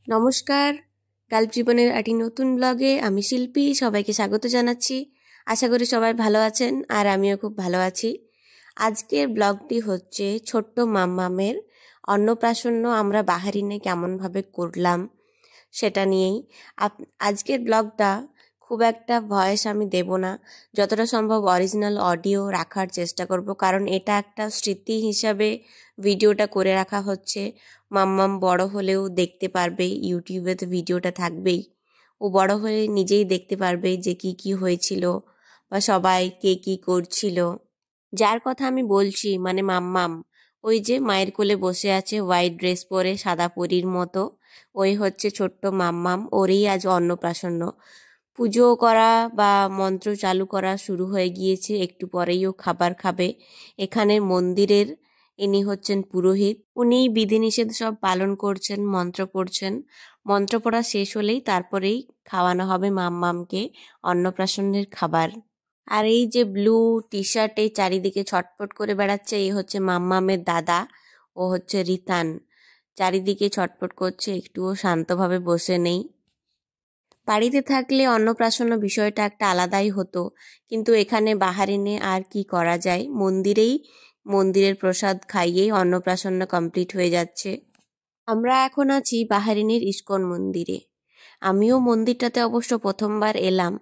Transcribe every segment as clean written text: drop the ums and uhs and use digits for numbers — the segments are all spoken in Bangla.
নমস্কার, গাল্প জীবনের একটি নতুন ব্লগে আমি শিল্পী সবাইকে স্বাগত জানাচ্ছি। আশা করি সবাই ভালো আছেন আর আমিও খুব ভালো আছি। আজকের ব্লগটি হচ্ছে ছোট্ট মাম্মামের অন্নপ্রাশন আমরা বাহারিনে কেমনভাবে করলাম সেটা নিয়েই। আজকের ব্লগটা খুব একটা ভয়েস আমি দেব না, যতটা সম্ভব অরিজিনাল অডিও রাখার চেষ্টা করব, কারণ এটা একটা স্মৃতি হিসাবে ভিডিওটা করে রাখা হচ্ছে। মাম্মাম বড় হলেও দেখতে পারবে, ইউটিউবে তো ভিডিওটা থাকবেই। ও বড় হয়ে নিজেই দেখতে পারবে যে কি কি হয়েছিল বা সবাই কে কি করছিল। যার কথা আমি বলছি মানে মাম্মাম, ওই যে মায়ের কোলে বসে আছে হোয়াইট ড্রেস পরে সাদা পরীর মতো, ওই হচ্ছে ছোট্ট মাম্মাম। ওরই আজ অন্নপ্রাশন। পুজো করা বা মন্ত্র চালু করা শুরু হয়ে গিয়েছে, একটু পরেই ও খাবার খাবে। এখানে মন্দিরের ইনি হচ্ছেন পুরোহিত, উনিই বিধিনিষেধ সব পালন করছেন, মন্ত্র পড়ছেন। মন্ত্র পড়া শেষ হলেই তারপরেই খাওয়ানো হবে মাম্মামকে অন্নপ্রাশনের খাবার। আর এই যে ব্লু টি শার্টে চারিদিকে ছটফট করে বেড়াচ্ছে, এই হচ্ছে মাম্মামের দাদা, ও হচ্ছে রিতান। চারিদিকে ছটফট করছে, একটুও শান্তভাবে বসে নেই। বাড়িতে থাকলে অন্নপ্রাশন বিষয়টা একটা আলাদাই হতো, কিন্তু এখানে বাহারিনে আর কি করা যায়, মন্দিরের প্রসাদ খাইয়েই অন্নপ্রাশন কমপ্লিট হয়ে যাচ্ছে। আমরা এখন আছি বাহারিনের ইস্কন মন্দিরে। আমিও মন্দিরটাতে অবশ্য প্রথমবার এলাম,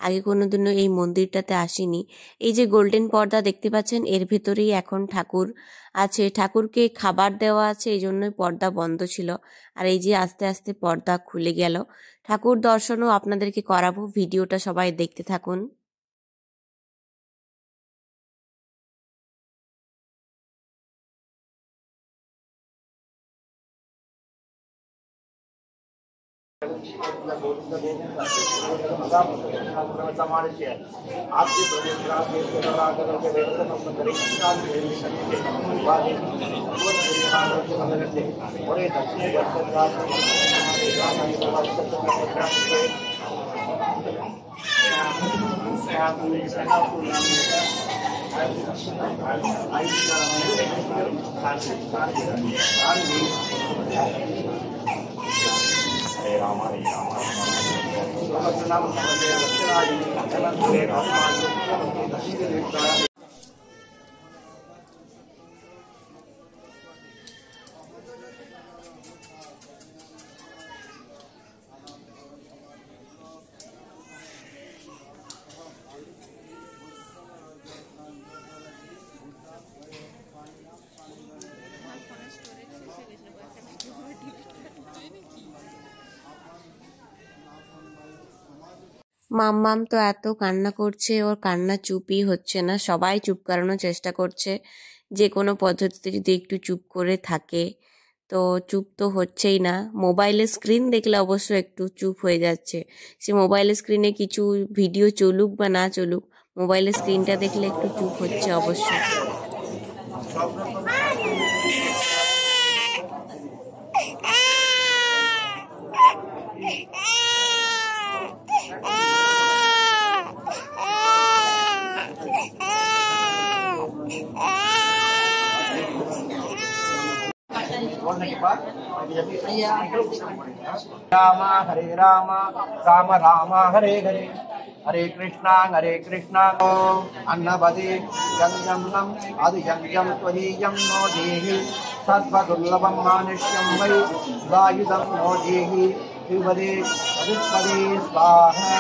আগে কোনোদিনও এই মন্দিরটাতে আসিনি। এই যে গোল্ডেন পর্দা দেখতে পাচ্ছেন, এর ভেতরেই এখন ঠাকুর আছে। ঠাকুরকে খাবার দেওয়া আছে, এই জন্যই পর্দা বন্ধ ছিল। আর এই যে আস্তে আস্তে পর্দা খুলে গেল। ঠাকুর দর্শনও আপনাদেরকে করাবো, ভিডিওটা সবাই দেখতে থাকুন। মাম্মাম তো এত কান্না করছে, ওর কান্না চুপই হচ্ছে না। সবাই চুপ করানোর চেষ্টা করছে, যে কোনো পদ্ধতিতে যদি একটু চুপ করে থাকে, তো চুপ তো হচ্ছেই না। মোবাইলের স্ক্রিন দেখলে অবশ্য একটু চুপ হয়ে যাচ্ছে। সে মোবাইলের স্ক্রিনে কিছু ভিডিও চলুক বা না চলুক, মোবাইলের স্ক্রিনটা দেখলে একটু চুপ হচ্ছে অবশ্য। राम हरे राम राम राम हरे हरे हरे कृष्णा अन्नपदे यं आदियं त्वदीयं नो देहि सत्त्वदुर्लभं मानुष्यं वै वायुदं नो देहि त्रिपदे चतुष्पदे स्वाहा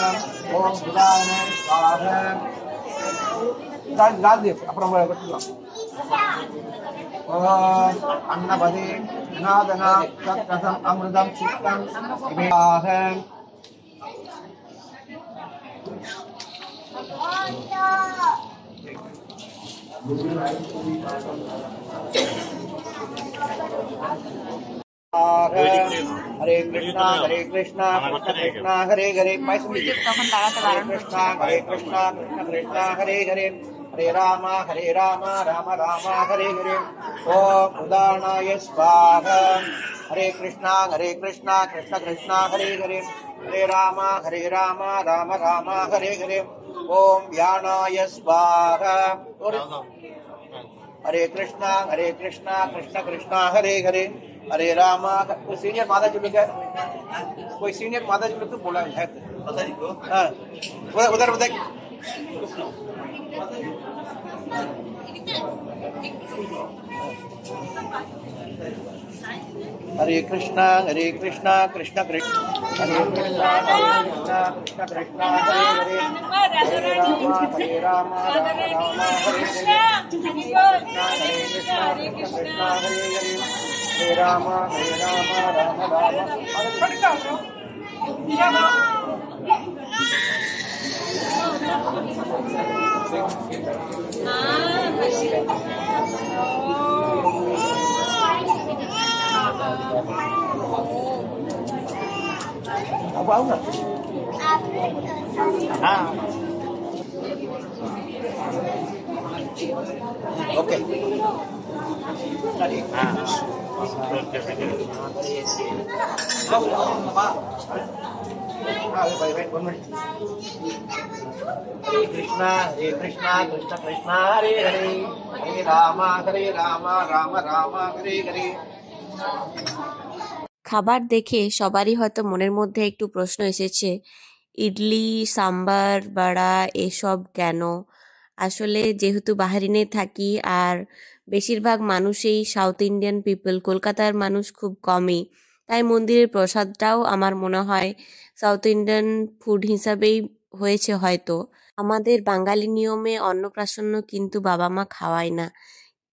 ओम सुदान स्वाहा அப்புறம் अन्नपदे नादना सत्कसम अमृतम चित्तम इमेह हरे कृष्णा कृष्ण कृष्ण हरे हरे कृष्णा कृष्ण कृष्ण हरे हरे हरे राम राम राम हरे हरे ओम उदानाय स्वाहा हरे कृष्णा कृष्ण कृष्ण हरे हरे हरे राम राम राम हरे हरे ओम व्यानाय स्वाहा हरे कृष्णा कृष्ण कृष्ण हरे हरे हरे राम। कोई सीनियर माता जी लोग है, कोई सीनियर माता जी लोग तो बोला है पता नहीं को। हाँ उधर उधर हरे कृष्णा कृष्ण कृष्ण हरे कृष्णा कृष्ण कृष्ण हरे हरे हरे राम राम राम हरे हरे हरे कृष्णा कृष्ण हरे हरे हरे राम राम राम। अब आओ ना। हाँ ओके हरे कृष्णा कृष्ण कृष्ण हरे हरे हरे राम राम राम हरे हरे। খাবার দেখে সবারই হয়তো মনের মধ্যে একটু প্রশ্ন এসেছে, ইডলি, সাম্বার, বড়া এসব কেন? আসলে যেহেতু বাহরিনে থাকি আর বেশিরভাগ মানুষই সাউথ ইন্ডিয়ান পিপল, কলকাতার মানুষ খুব কমই, তাই মন্দিরের প্রসাদটাও আমার মনে হয় সাউথ ইন্ডিয়ান ফুড হিসাবেই হয়েছে হয়তো। আমাদের বাঙালি নিয়মে অন্নপ্রাশন কিন্তু বাবা মা খাওয়ায় না।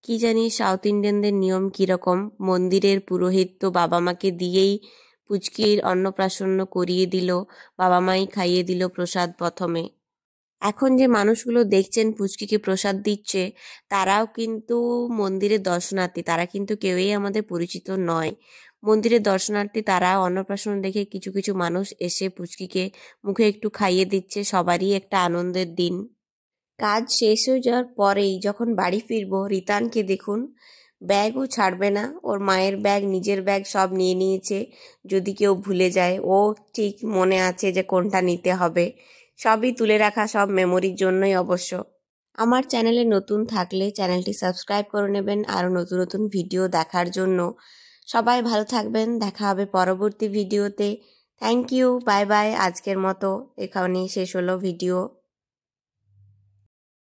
কি জানি সাউথ ইন্ডিয়ানদের নিয়ম কিরকম, মন্দিরের পুরোহিত তো বাবা মাকে দিয়েই পুচকির অন্নপ্রাশন করিয়ে দিল, বাবা মাই খাইয়ে দিল প্রসাদ প্রথমে। এখন যে মানুষগুলো দেখছেন পুচকিকে প্রসাদ দিচ্ছে, তারাও কিন্তু মন্দিরের দর্শনার্থী, তারা কিন্তু কেউই আমাদের পরিচিত নয়। মন্দিরের দর্শনার্থী তারা, অন্নপ্রাশন দেখে কিছু কিছু মানুষ এসে পুচকিকে মুখে একটু খাইয়ে দিচ্ছে, সবারই একটা আনন্দের দিন। কাজ শেষ হয়ে যাওয়ার পরেই যখন বাড়ি ফিরবো, রিতানকে দেখুন, ব্যাগও ছাড়বে না, ওর মায়ের ব্যাগ নিজের ব্যাগ সব নিয়ে নিয়েছে। যদি কেউ ভুলে যায় ও ঠিক মনে আছে যে কোনটা নিতে হবে। সবই তুলে রাখা, সব মেমোরির জন্যই অবশ্য। আমার চ্যানেলে নতুন থাকলে চ্যানেলটি সাবস্ক্রাইব করে নেবেন আরও নতুন নতুন ভিডিও দেখার জন্য। সবাই ভালো থাকবেন, দেখা হবে পরবর্তী ভিডিওতে। Thank you, bye bye. আজকের মতো এখানেই শেষ হলো ভিডিও।